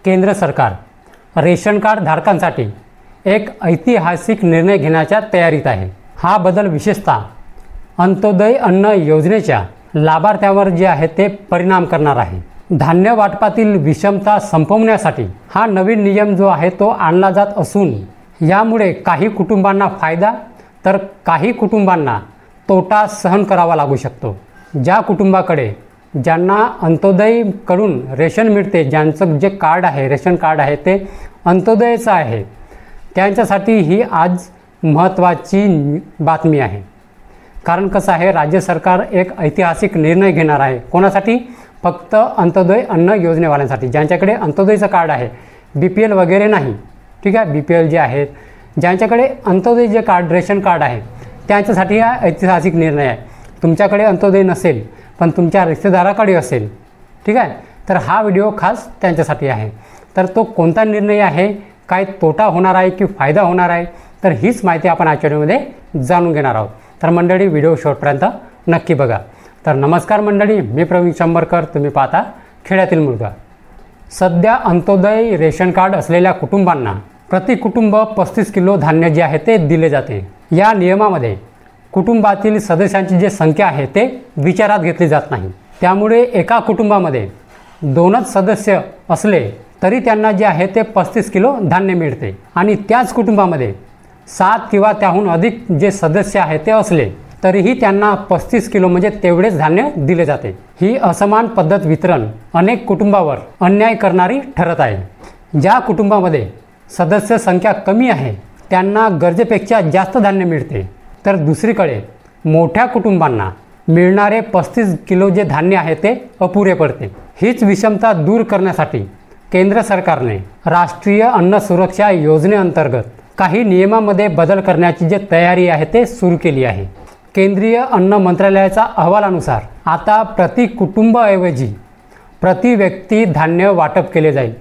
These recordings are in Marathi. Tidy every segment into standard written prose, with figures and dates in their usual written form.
केंद्र सरकार रेशन कार्ड धारकांसाठी एक ऐतिहासिक निर्णय घेण्याच्या तयारीत आहे। हा बदल विशेषतः अंत्योदय अन्न योजनेच्या लाभार्थ्यांवर जे आहे ते परिणाम करणार आहे। धान्य वाटपातील विषमता संपवण्यासाठी हा नवीन नियम जो आहे तो आणला जात असून यामुळे काही कुटुंबांना फायदा तर काही कुटुंबांना तोटा सहन करावा लागू शकतो। ज्या कुटुंबाकडे ज्यांना अंत्योदयकडून रेशन मिळते, ज्यांचं जे कार्ड आहे रेशन कार्ड आहे ते अंत्योदयचं आहे, त्यांच्यासाठी ही आज महत्त्वाची बातमी आहे। कारण कसं आहे, राज्य सरकार एक ऐतिहासिक निर्णय घेणार आहे। कोणासाठी? फक्त अंत्योदय अन्न योजनेवाल्यांसाठी, ज्यांच्याकडे अंत्योदयचं कार्ड आहे, BPL वगैरे नाही। ठीक आहे, BPL जे आहेत ज्यांच्याकडे अंत्योदय जे कार्ड रेशन कार्ड आहे त्यांच्यासाठी हा ऐतिहासिक निर्णय आहे। तुमच्याकडे अंत्योदय नसेल पण तुमच्या रिश्तेदाराकडे असेल, ठीक आहे, तर हा व्हिडिओ खास त्यांच्यासाठी आहे। तर तो कोणता निर्णय आहे, काय तोटा होणार आहे की फायदा होणार आहे, तर हीच माहिती आपण आजच्या व्हिडिओमध्ये जाणून घेणार आहोत। तर मंडळी व्हिडिओ शेवटपर्यंत नक्की बघा। तर नमस्कार मंडळी, मी प्रवीण शंभरकर, तुम्ही पाहता खेड्यातील मुलगा। सध्या अंत्योदय रेशन कार्ड असलेल्या कुटुंबांना प्रति कुटुंब 35 किलो धान्य जे आहे ते दिले जाते। या नियमामध्ये कुटुंबातील सदस्यांची जी संख्या आहे ते विचारात घेतली जात नाही। त्यामुळे एका कुटुंबामध्ये 2च सदस्य असले तरी त्यांना जे आहे ते 35 किलो धान्य मिळते आणि त्याच कुटुंबामध्ये 7 किंवा त्याहून अधिक जे सदस्य आहेत ते असले तरीही त्यांना 35 किलो म्हणजे तेवढेच धान्य दिले जाते। ही असमान पद्धत वितरण अनेक कुटुंबावर अन्याय करणारी ठरत आहे। ज्या कुटुंबामध्ये सदस्य संख्या कमी आहे त्यांना गरजेपेक्षा जास्त धान्य मिळते, तर दुसरीकडे मोठ्या कुटुंबांना मिळणारे 35 किलो जे धान्य आहे ते अपुरे पडते। हीच विषमता दूर करण्यासाठी केंद्र सरकारने राष्ट्रीय अन्न सुरक्षा योजनेअंतर्गत काही नियमांमध्ये बदल करण्याची जी तयारी आहे ते सुरू केली आहे। केंद्रीय अन्न मंत्रालयाच्या अहवालानुसार आता प्रति कुटुंबाऐवजी प्रति व्यक्ती धान्य वाटप केले जाईल।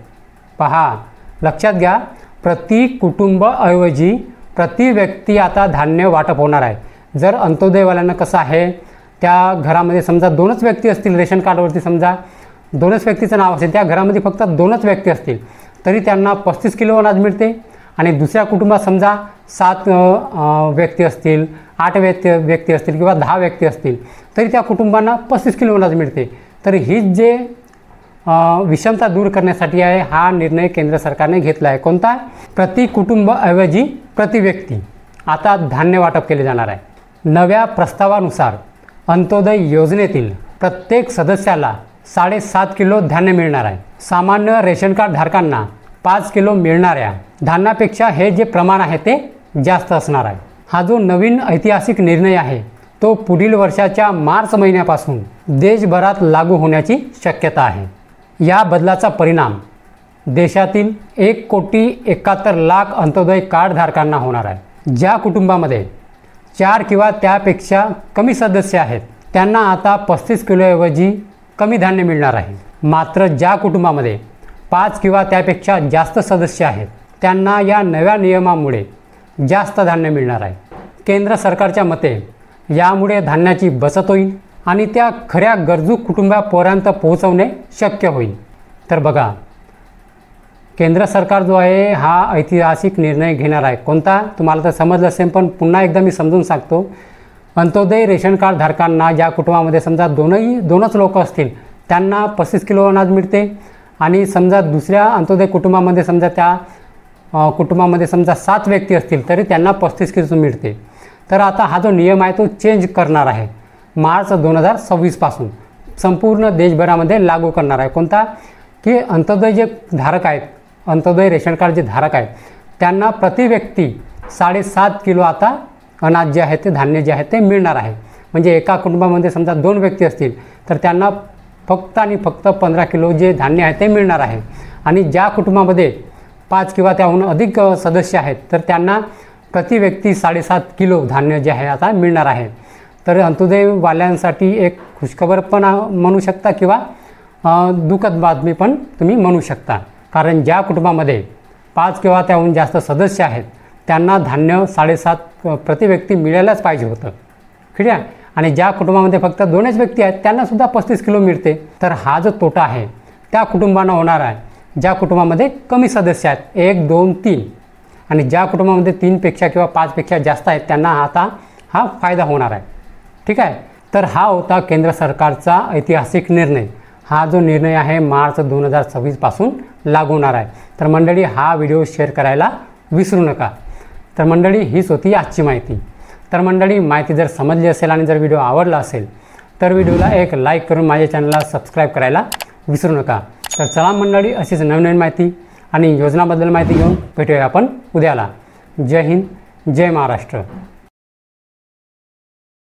पहा, लक्षात घ्या, प्रति कुटुंबाऐवजी प्रति व्यक्ती आता धान्य वाटप होणार आहे। जर अंत्योदयवाल्यांना कसं आहे, त्या घरामध्ये समजा 2च व्यक्ती असतील, रेशन कार्डवरती समजा 2च व्यक्तीचं नाव असेल, त्या घरामध्ये फक्त 2च व्यक्ती असतील तरी त्यांना 35 किलो अनाज मिळते आणि दुसऱ्या कुटुंबात समजा 7 व्यक्ती असतील, 8 व्यक्ती असतील किंवा 10 व्यक्ती असतील तरी त्या कुटुंबांना 35 किलो अनाज मिळते। तर हीच जे विषमता दूर करण्यासाठी आहे हा निर्णय केंद्र सरकारने घेतला आहे। कोणता? प्रति कुटुंबाऐवजी प्रति व्यक्ती आता धान्य वाटप केले जाणार आहे। नव्या प्रस्तावानुसार अंत्योदय योजनेतील प्रत्येक सदस्याला 7.5 किलो धान्य मिळणार आहे। सामान्य रेशन कार्ड धारकांना 5 किलो मिळणाऱ्या धान्यापेक्षा हे जे प्रमाण आहे ते जास्त असणार आहे। हा जो नवीन ऐतिहासिक निर्णय आहे तो पुढील वर्षाच्या मार्च महिन्यापासून देशभरात लागू होण्याची शक्यता आहे। या बदलाचा परिणाम देशातील 1,71,00,000 अंत्योदय कार्ड धारकांना होणार आहे। ज्या कुटुंबामध्ये 4 किंवा त्यापेक्षा कमी सदस्य आहेत त्यांना आता 35 किलोऐवजी कमी धान्य मिळणार आहे। मात्र ज्या कुटुंबामध्ये 5 किंवा त्यापेक्षा जास्त सदस्य आहेत त्यांना या नव्या नियमामुळे जास्त धान्य मिळणार आहे। केंद्र सरकारच्या मते यामुळे धान्याची बचत होईल आणि त्या खऱ्या गरजू कुटुंबापर्यंत पोहोचवणे शक्य होईल। तर बघा, केंद्र सरकार जो आहे हा ऐतिहासिक निर्णय घेणार आहे। कोणता? तुम्हाला तर समजलं असेल पण पुन्हा एकदा मी समजून सांगतो। अंत्योदय रेशन कार्ड धारकांना ज्या कुटुंबामध्ये समजा 2च लोक असतील त्यांना 35 किलो अनाज मिळते आणि समजा दुसऱ्या अंत्योदय कुटुंबामध्ये समजा त्या कुटुंबामध्ये समजा 7 व्यक्ती असतील तरी त्यांना 35 किलो मिळते। तर आता हा जो नियम आहे तो चेंज करणार आहे। मार्च 2026 पासून संपूर्ण देशभरामध्ये लागू करणार आहे। कोणता? की अंत्योदय जे धारक आहेत, अंत्योदय रेशन कार्ड जे धारक आहेत त्यांना प्रति व्यक्ती 7.5 किलो आता अनाज जे आहे ते धान्य जे आहे ते मिळणार आहे। म्हणजे एका कुटुंबामध्ये समजा 2 व्यक्ती असतील तर त्यांना फक्त आणि फक्त 15 किलो जे धान्य आहे ते मिळणार आहे आणि ज्या कुटुंबामध्ये 5 किंवा त्याहून अधिक सदस्य आहेत तर त्यांना प्रति व्यक्ती 7.5 किलो धान्य जे आहे आता मिळणार आहे। तर अंत्योदयवाल्यांसाठी एक खुशखबर पण म्हणू शकता किंवा दुःखद बातमी पण तुम्ही म्हणू शकता। कारण ज्या कुटुंबामध्ये 5 किंवा त्याहून जास्त सदस्य आहेत त्यांना धान्य 7.5 प्रति व्यक्ती मिळायलाच पाहिजे होतं, ठीक आहे। आणि ज्या कुटुंबामध्ये फक्त 2च व्यक्ती आहेत त्यांनासुद्धा 35 किलो मिळते। तर हा जो तोटा आहे त्या कुटुंबांना होणार आहे ज्या कुटुंबामध्ये कमी सदस्य आहेत 1, 2, 3 आणि ज्या कुटुंबामध्ये 3पेक्षा किंवा 5पेक्षा जास्त आहेत त्यांना आता हा फायदा होणार आहे. ठीक आहे. तर हा होता केंद्र सरकारचा ऐतिहासिक निर्णय. हा जो निर्णय आहे मार्च 2026 पासून लागू होणार आहे. तर मंडळी हा व्हिडिओ शेअर करायला विसरू नका. तर मंडळी हीच होती आजची माहिती. तर मंडळी माहिती जर समजली असेल आणि जर व्हिडिओ आवडला असेल तर व्हिडिओला एक लाईक करून माझ्या चॅनलला सबस्क्राईब करायला विसरू नका. तर चला मंडळी अशीच नवीन माहिती आणि योजनाबद्दल माहिती घेऊन भेटूया आपण उद्याला. जय हिंद, जय महाराष्ट्र.